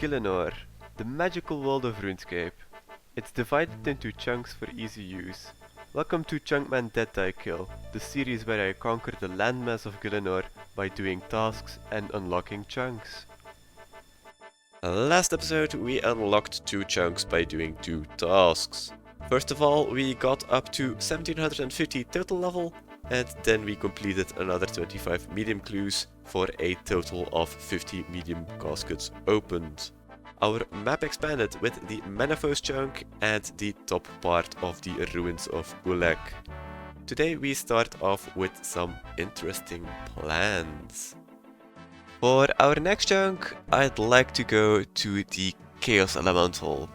Gielinor, the magical world of RuneScape. It's divided into chunks for easy use. Welcome to Chunkman Dead Die Kill, the series where I conquer the landmass of Gielinor by doing tasks and unlocking chunks. Last episode we unlocked 2 chunks by doing 2 tasks. First of all, we got up to 1750 total level, and then we completed another 25 medium clues for a total of 50 medium caskets opened. Our map expanded with the Menafos chunk and the top part of the ruins of Ulek. Today we start off with some interesting plans. For our next chunk, I'd like to go to the Chaos Elemental.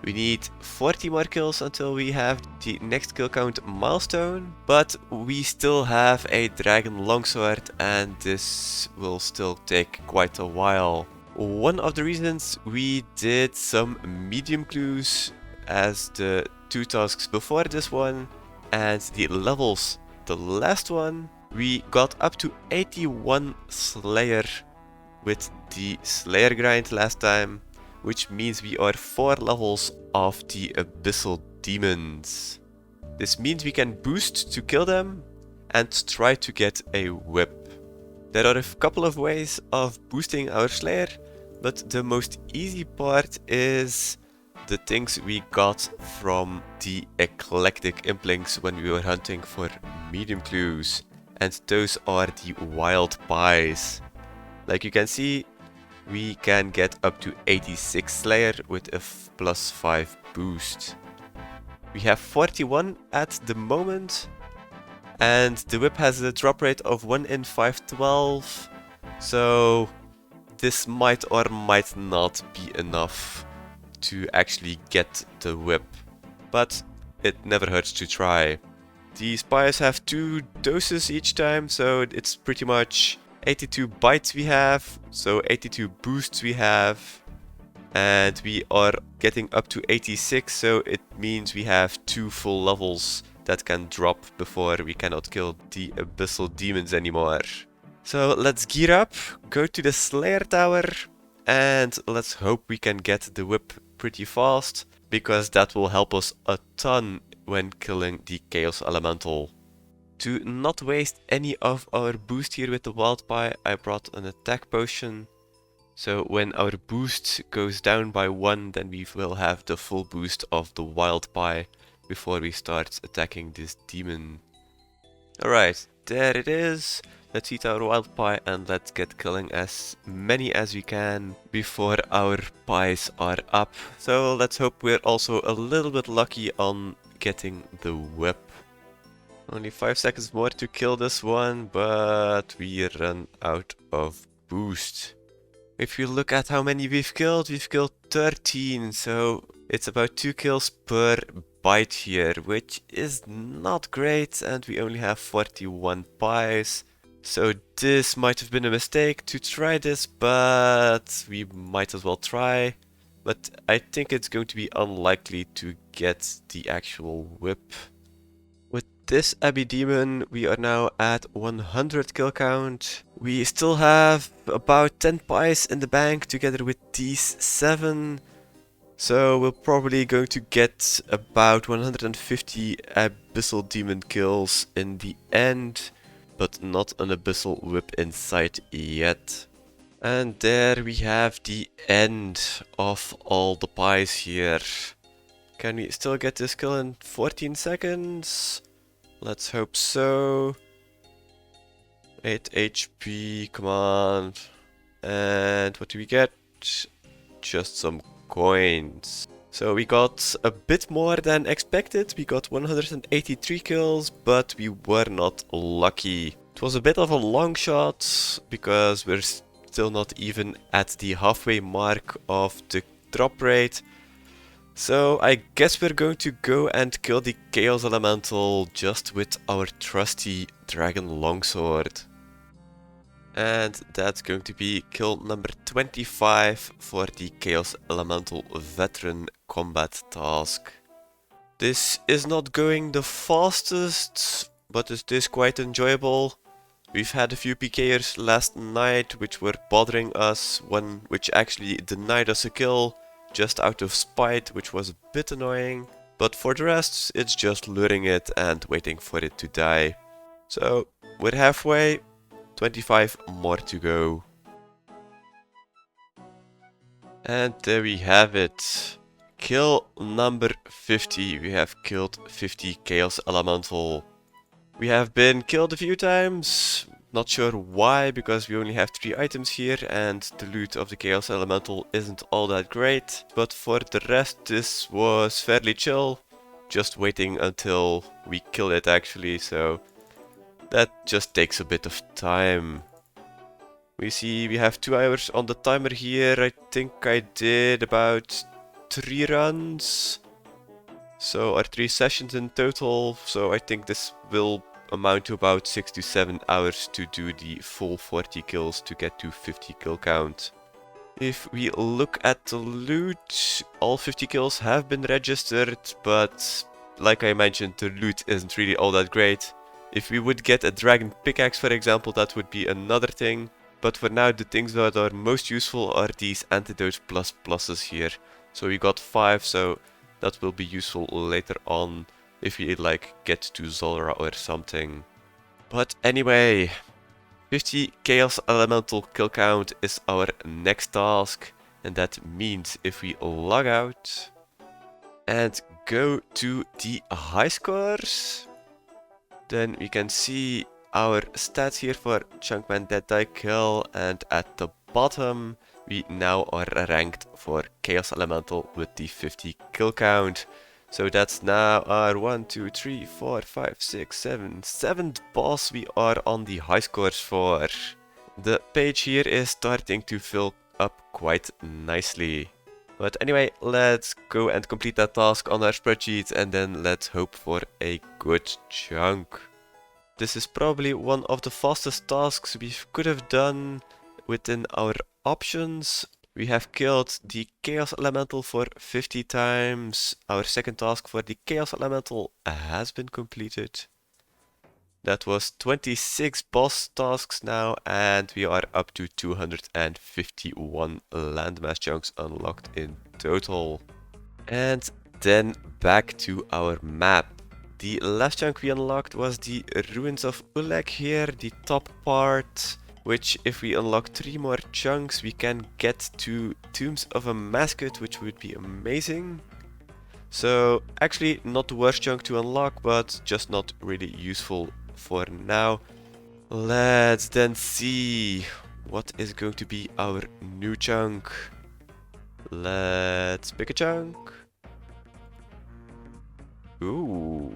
We need 40 more kills until we have the next kill count milestone, but we still have a Dragon Longsword and this will still take quite a while. One of the reasons we did some medium clues as the 2 tasks before this one and the levels the last one, we got up to 81 Slayer with the Slayer grind last time, which means we are 4 levels of the Abyssal Demons. This means we can boost to kill them and try to get a whip. There are a couple of ways of boosting our Slayer, but the most easy part is the things we got from the Eclectic Implinks when we were hunting for medium clues, and those are the wild pies. Like you can see, we can get up to 86 Slayer with a +5 boost. We have 41 at the moment, and the whip has a drop rate of 1 in 512, so this might or might not be enough to actually get the whip, but it never hurts to try. These pies have 2 doses each time, so it's pretty much 82 bites we have, so 82 boosts we have, and we are getting up to 86, so it means we have 2 full levels that can drop before we cannot kill the Abyssal Demons anymore. So let's gear up, go to the Slayer Tower, and let's hope we can get the whip pretty fast, because that will help us a ton when killing the Chaos Elemental. To not waste any of our boost here with the Wild Pie, I brought an attack potion. So when our boost goes down by 1, then we will have the full boost of the Wild Pie before we start attacking this demon. Alright, there it is. Let's eat our Wild Pie and let's get killing as many as we can before our pies are up. So let's hope we're also a little bit lucky on getting the whip. Only 5 seconds more to kill this one, but we run out of boost. If you look at how many we've killed 13, so it's about 2 kills per bite here, which is not great, and we only have 41 pies. So this might have been a mistake to try this, but we might as well try. But I think it's going to be unlikely to get the actual whip. With this Abbey Demon, we are now at 100 kill count. We still have about 10 pies in the bank together with these 7. So we're probably going to get about 150 Abyssal Demon kills in the end, but not an Abyssal Whip in sight yet. And there we have the end of all the pies here. Can we still get this kill in 14 seconds? Let's hope so. 8 HP, come on. And what do we get? Just some coins. So we got a bit more than expected. We got 183 kills, but we were not lucky. It was a bit of a long shot because we're still not even at the halfway mark of the drop rate. So I guess we're going to go and kill the Chaos Elemental just with our trusty Dragon Longsword. And that's going to be kill number 25 for the Chaos Elemental Veteran Combat task. This is not going the fastest, but it is quite enjoyable. We've had a few PKers last night which were bothering us, one which actually denied us a kill just out of spite, which was a bit annoying. But for the rest, it's just luring it and waiting for it to die. So we're halfway, 25 more to go. And there we have it. Kill number 50. We have killed 50 Chaos Elemental. We have been killed a few times. Not sure why, because we only have 3 items here and the loot of the Chaos Elemental isn't all that great. But for the rest, this was fairly chill. Just waiting until we kill it actually, so that just takes a bit of time. We see we have 2 hours on the timer here. I think I did about 3 runs. So, or 3 sessions in total. So I think this will amount to about 6 to 7 hours to do the full 40 kills to get to 50 kill count. If we look at the loot, all 50 kills have been registered, but like I mentioned, the loot isn't really all that great. If we would get a dragon pickaxe, for example, that would be another thing. But for now, the things that are most useful are these antidote pluses here. So we got 5, so that will be useful later on if we like get to Zolra or something. But anyway, 50 Chaos Elemental kill count is our next task, and that means if we log out and go to the high scores, then we can see our stats here for Chunkman Dead Die Kill, and at the bottom we now are ranked for Chaos Elemental with the 50 kill count. So that's now our 1, 2, 3, 4, 5, 6, 7, 7th boss we are on the high scores for. The page here is starting to fill up quite nicely. But anyway, let's go and complete that task on our spreadsheet and then let's hope for a good chunk. This is probably one of the fastest tasks we could have done within our options. We have killed the Chaos Elemental for 50 times. Our second task for the Chaos Elemental has been completed. That was 26 boss tasks now, and we are up to 251 landmass chunks unlocked in total. And then back to our map. The last chunk we unlocked was the Ruins of Uleg here, the top part, which if we unlock 3 more chunks we can get to Tombs of a Mascot, which would be amazing. So actually not the worst chunk to unlock, but just not really useful for now. Let's then see what is going to be our new chunk. Let's pick a chunk. Ooh.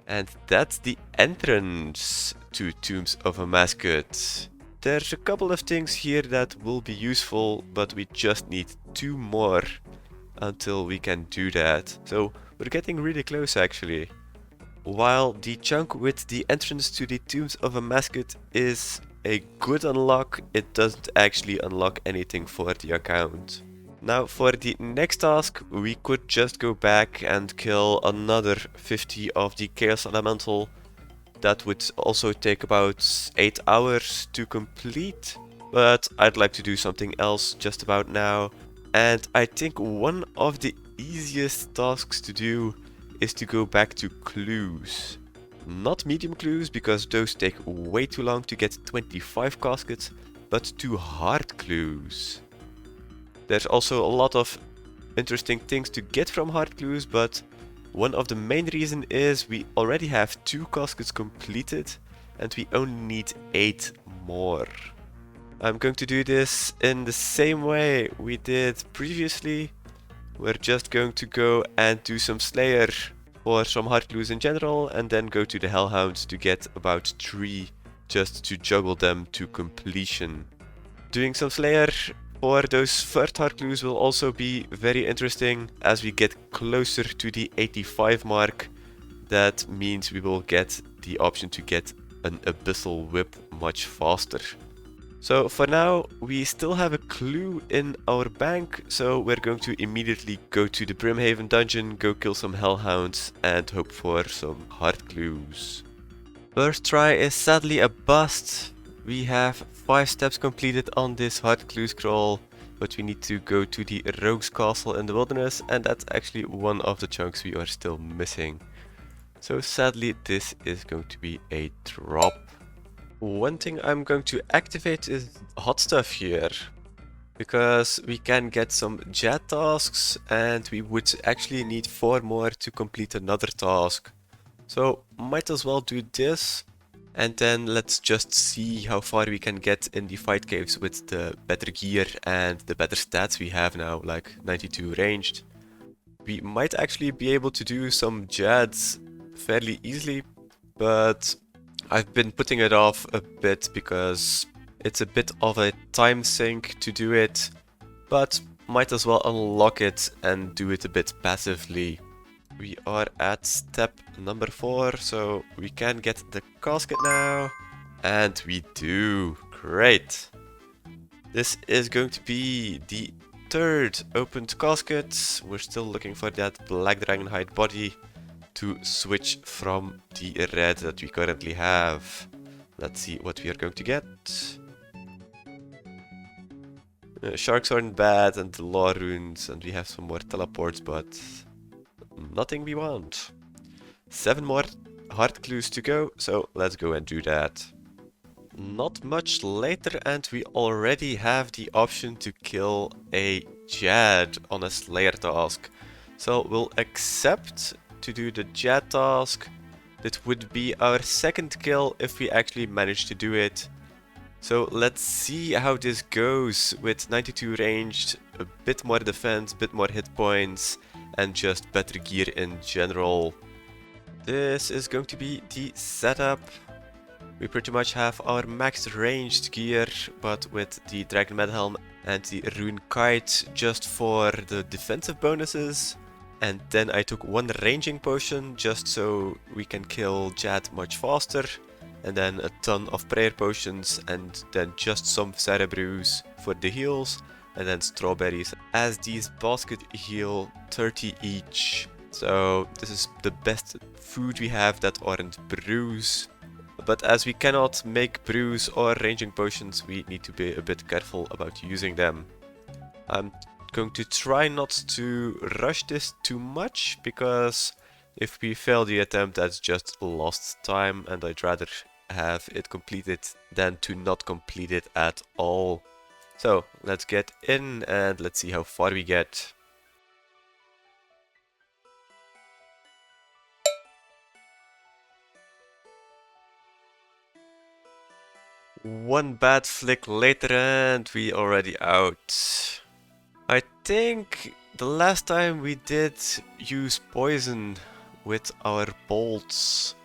And that's the entrance to Tombs of a Mascot. There's a couple of things here that will be useful, but we just need 2 more until we can do that. So we're getting really close actually. While the chunk with the entrance to the Tombs of a Mascot is a good unlock, it doesn't actually unlock anything for the account. Now for the next task, we could just go back and kill another 50 of the Chaos Elemental. That would also take about 8 hours to complete, but I'd like to do something else just about now. And I think one of the easiest tasks to do is to go back to clues. Not medium clues, because those take way too long to get 25 caskets, but to hard clues. There's also a lot of interesting things to get from hard clues, but one of the main reasons is we already have 2 caskets completed and we only need 8 more. I'm going to do this in the same way we did previously. We're just going to go and do some Slayer for some hard clues in general, and then go to the Hellhounds to get about 3 just to juggle them to completion. Doing some Slayer for those first hard clues will also be very interesting as we get closer to the 85 mark. That means we will get the option to get an Abyssal Whip much faster. So for now we still have a clue in our bank, so we're going to immediately go to the Brimhaven dungeon, go kill some Hellhounds and hope for some hard clues. First try is sadly a bust. We have 5 steps completed on this hard clue scroll, but we need to go to the Rogue's Castle in the wilderness, and that's actually one of the chunks we are still missing. So sadly this is going to be a drop. One thing I'm going to activate is hot stuff here, because we can get some jet tasks and we would actually need 4 more to complete another task. So might as well do this, and then let's just see how far we can get in the fight caves with the better gear and the better stats we have now, like 92 ranged. We might actually be able to do some jets fairly easily, but I've been putting it off a bit because it's a bit of a time sink to do it, but might as well unlock it and do it a bit passively. We are at step number 4, so we can get the casket now. And we do. Great. This is going to be the 3rd opened casket. We're still looking for that black dragonhide body to switch from the red that we currently have. Let's see what we are going to get. Sharks aren't bad, and the law runes, and we have some more teleports, but nothing we want. 7 more hard clues to go, so let's go and do that. Not much later and we already have the option to kill a Jad on a Slayer task. So we'll accept to do the Jad task. That would be our 2nd kill if we actually manage to do it. So let's see how this goes with 92 ranged, a bit more defense, a bit more hit points, and just better gear in general. This is going to be the setup. We pretty much have our maxed ranged gear, but with the Dragon Med Helm and the Rune Kite just for the defensive bonuses. And then I took 1 ranging potion just so we can kill Jad much faster. And then a ton of prayer potions, and then just some cerebrews for the heals, and then strawberries, as these baskets heal 30 each. So this is the best food we have that aren't brews. But as we cannot make brews or ranging potions, we need to be a bit careful about using them. I'm going to try not to rush this too much, because if we fail the attempt, that's just lost time, and I'd rather have it completed than to not complete it at all. So let's get in and let's see how far we get. One bad flick later and we already out. I think the last time we did use poison with our bolts.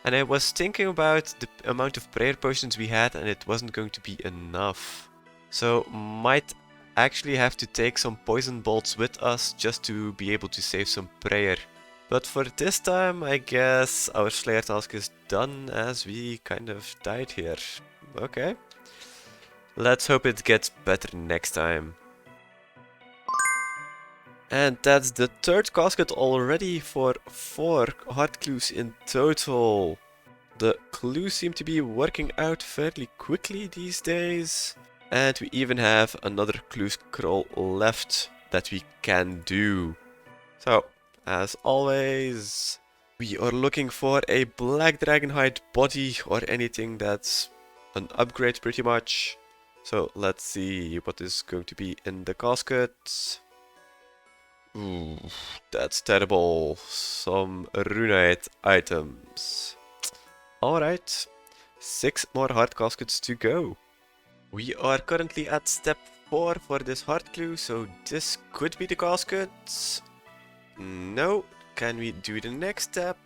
And I was thinking about the amount of prayer potions we had, and it wasn't going to be enough. So might actually have to take some poison bolts with us just to be able to save some prayer. But for this time, I guess our Slayer task is done, as we kind of died here. Okay. Let's hope it gets better next time. And that's the 3rd casket already for 4 hard clues in total. The clues seem to be working out fairly quickly these days. And we even have another clue scroll left that we can do. So, as always, we are looking for a black dragonhide body or anything that's an upgrade pretty much. So let's see what is going to be in the casket. Ooh, that's terrible. Some runite items. Alright, 6 more hard caskets to go. We are currently at step 4 for this hard clue, so this could be the casket. No. Can we do the next step?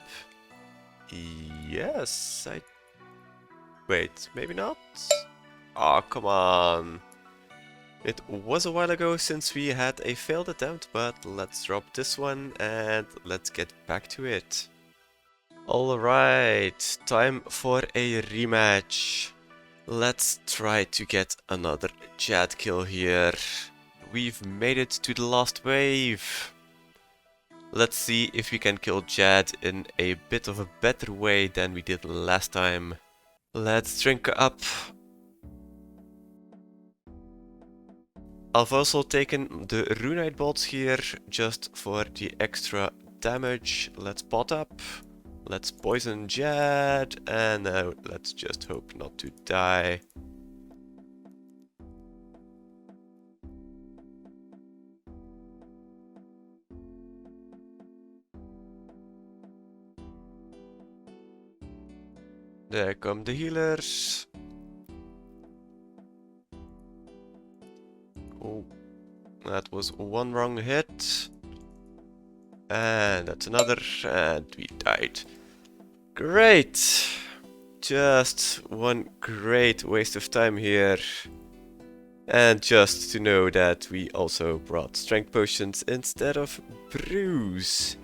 Yes, Wait, maybe not? Aw, come on. It was a while ago since we had a failed attempt, but let's drop this one and let's get back to it. Alright, time for a rematch. Let's try to get another Jad kill here. We've made it to the last wave. let's see if we can kill Jad in a bit of a better way than we did last time. Let's drink up. I've also taken the Runite bolts here just for the extra damage. Let's pot up. Let's poison Jad. And now let's just hope not to die. There come the healers. Oh, that was one wrong hit. And that's another, and we died. Great! Just one great waste of time here. And just to know that we also brought strength potions instead of brews.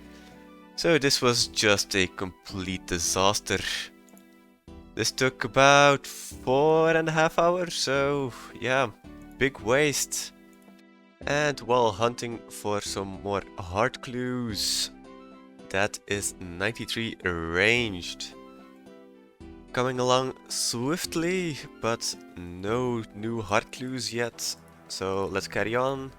So this was just a complete disaster. This took about 4.5 hours, so yeah, big waste. And while hunting for some more heart clues, that is 93 ranged. Coming along swiftly, but no new heart clues yet, so let's carry on.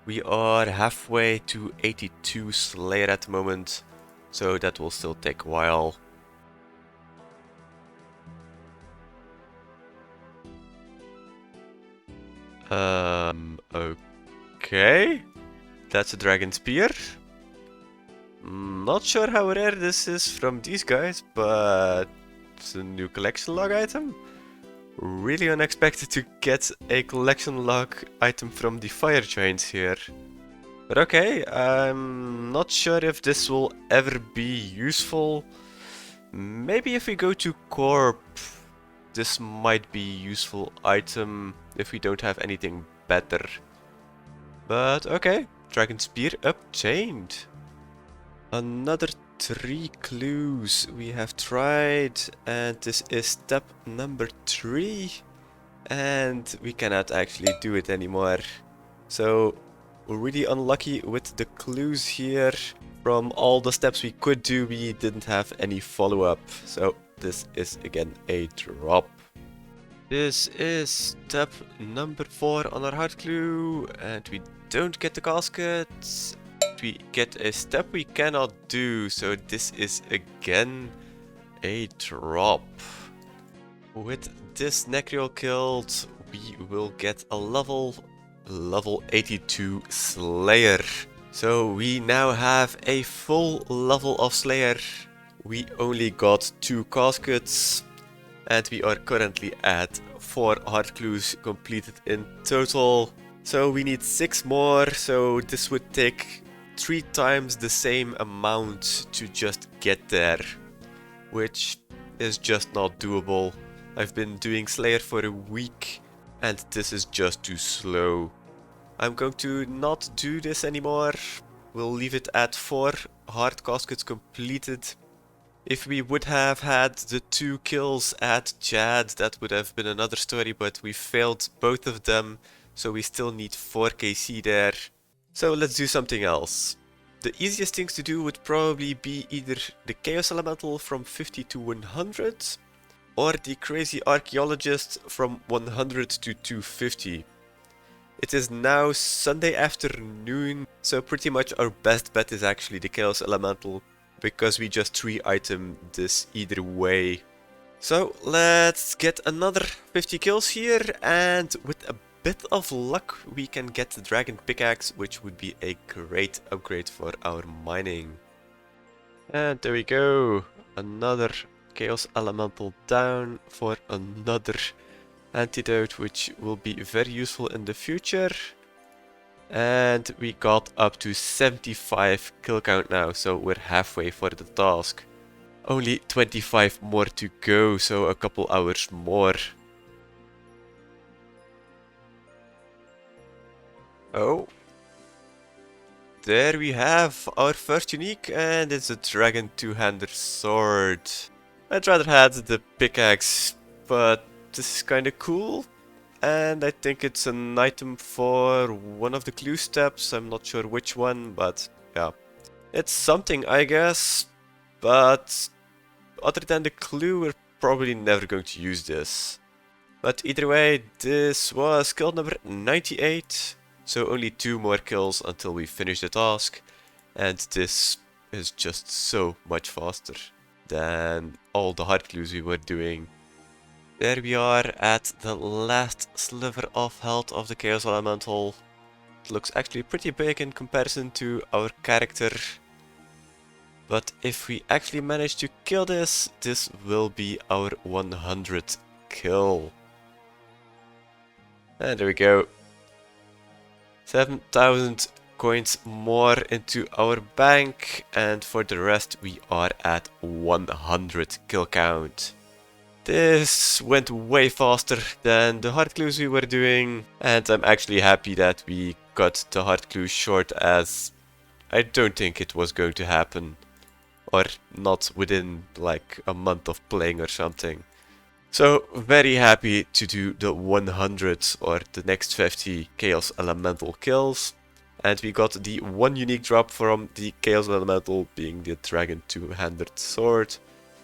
We are halfway to 82 Slayer at the moment, so that will still take a while. Okay. That's a dragon spear. Not sure how rare this is from these guys, but it's a new collection log item. Really unexpected to get a collection log item from the fire giants here. But okay, I'm not sure if this will ever be useful. Maybe if we go to Corp, this might be a useful item if we don't have anything better. But okay, dragon spear obtained. Another 3 clues we have tried, and this is step number 3, and we cannot actually do it anymore. So we're really unlucky with the clues here. From all the steps we could do, we didn't have any follow-up, so this is again a drop. This is step number 4 on our heart clue, and we don't get the casket. We get a step we cannot do, so this is again a drop. With this Necreal killed, we will get a level 82 Slayer. So we now have a full level of Slayer. We only got 2 caskets, and we are currently at 4 heart clues completed in total. So we need 6 more, so this would take 3 times the same amount to just get there, which is just not doable. I've been doing Slayer for a week and this is just too slow. I'm going to not do this anymore. We'll leave it at 4 heart caskets completed. If we would have had the 2 kills at Jad, that would have been another story, but we failed both of them, so we still need 4 KC there. So let's do something else. The easiest things to do would probably be either the Chaos Elemental from 50 to 100, or the Crazy Archaeologist from 100 to 250. It is now Sunday afternoon, so pretty much our best bet is actually the Chaos Elemental, because we just 3 item this either way. So let's get another 50 kills here, and with a bit of luck we can get the Dragon Pickaxe, which would be a great upgrade for our mining. And there we go, another Chaos Elemental down for another antidote, which will be very useful in the future. And we got up to 75 kill count now, so we're halfway for the task. Only 25 more to go, so a couple hours more. Oh, there we have our first unique, and it's a dragon two-hander sword. I'd rather had the pickaxe, but this is kinda cool. And I think it's an item for one of the clue steps, I'm not sure which one, but yeah. It's something, I guess, but other than the clue, we're probably never going to use this. But either way, this was kill number 98, so only 2 more kills until we finish the task, and this is just so much faster than all the hard clues we were doing. There we are at the last sliver of health of the Chaos Elemental. It looks actually pretty big in comparison to our character. But if we actually manage to kill this, this will be our 100th kill. And there we go. 7,000 coins more into our bank, and for the rest we are at 100 kill count. This went way faster than the hard clues we were doing, and I'm actually happy that we cut the hard clues short, as I don't think it was going to happen. Or not within like a month of playing or something. So very happy to do the 100 or the next 50 Chaos Elemental kills. And we got the one unique drop from the Chaos Elemental, being the Dragon Two-Handed Sword.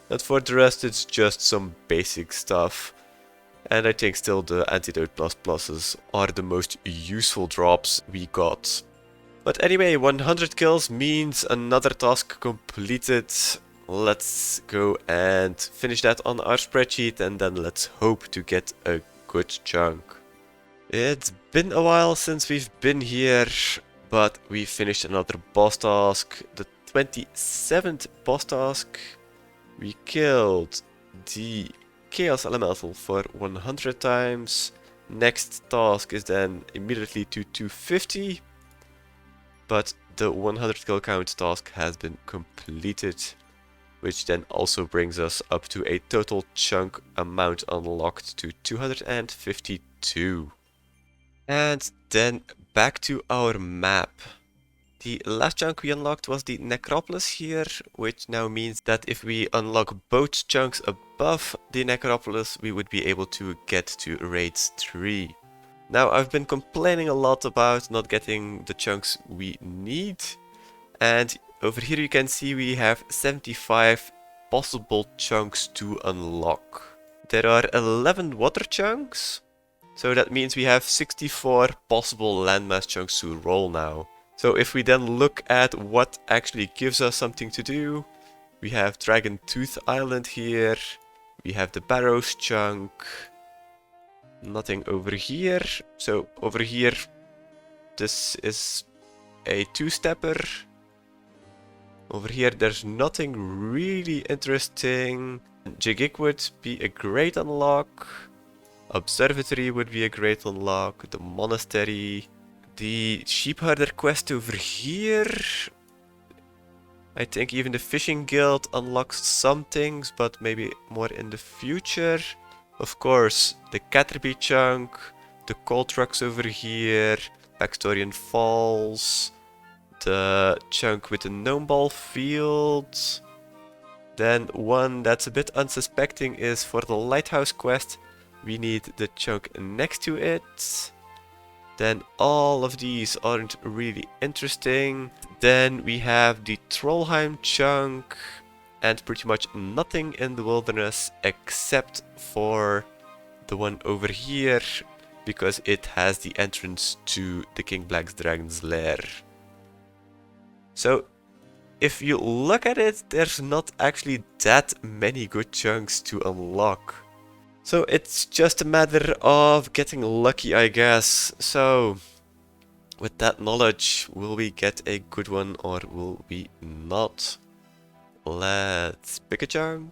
And for the rest it's just some basic stuff. And I think still the Antidote Plus Pluses are the most useful drops we got. But anyway, 100 kills means another task completed. Let's go and finish that on our spreadsheet, and then let's hope to get a good chunk. It's been a while since we've been here, but we finished another boss task, the 27th boss task. We killed the Chaos Elemental for 100 times. Next task is then immediately to 250. But the 100 kill count task has been completed, which then also brings us up to a total chunk amount unlocked to 252. And then back to our map. The last chunk we unlocked was the Necropolis here, which now means that if we unlock both chunks above the Necropolis, we would be able to get to Raids 3. Now, I've been complaining a lot about not getting the chunks we need, and over here you can see we have 75 possible chunks to unlock. There are 11 water chunks, so that means we have 64 possible landmass chunks to roll now. So if we then look at what actually gives us something to do, we have Dragon Tooth Island here, we have the Barrows chunk. Nothing over here. So over here, this is a two-stepper. Over here, there's nothing really interesting. Jigig would be a great unlock. Observatory would be a great unlock. The monastery. The sheep herder quest over here. I think even the fishing guild unlocks some things, but maybe more in the future. Of course, the Caterpie chunk, the coal trucks over here, Baxtorian Falls, the chunk with the Gnome Ball field. Then one that's a bit unsuspecting is for the Lighthouse quest, we need the chunk next to it. Then all of these aren't really interesting. Then we have the Trollheim chunk. And pretty much nothing in the wilderness except for the one over here, because it has the entrance to the King Black's Dragon's Lair. So if you look at it, there's not actually that many good chunks to unlock. So it's just a matter of getting lucky, I guess. So with that knowledge, will we get a good one or will we not? Let's pick a chunk.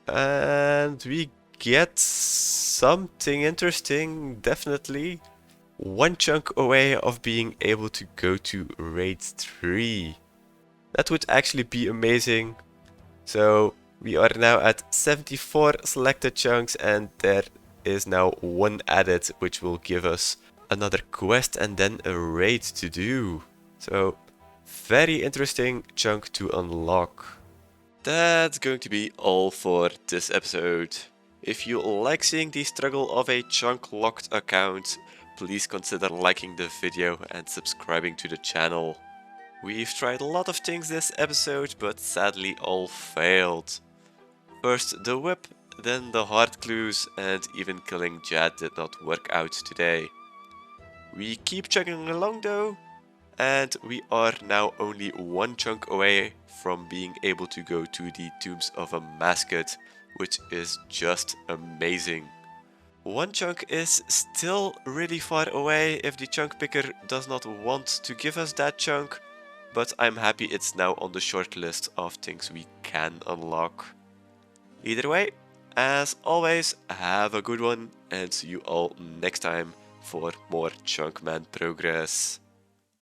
And we get something interesting, definitely. One chunk away of being able to go to Raid 3. That would actually be amazing. So we are now at 74 selected chunks, and there is now one added, which will give us another quest and then a raid to do. So very interesting chunk to unlock. That's going to be all for this episode. If you like seeing the struggle of a chunk locked account, please consider liking the video and subscribing to the channel. We've tried a lot of things this episode, but sadly all failed. First the whip, then the heart clues, and even killing Jad did not work out today. We keep chugging along though, and we are now only one chunk away from being able to go to the tombs of a mascot, which is just amazing. One chunk is still really far away if the chunk picker does not want to give us that chunk, but I'm happy it's now on the short list of things we can unlock. Either way, as always, have a good one and see you all next time for more Chunkman progress.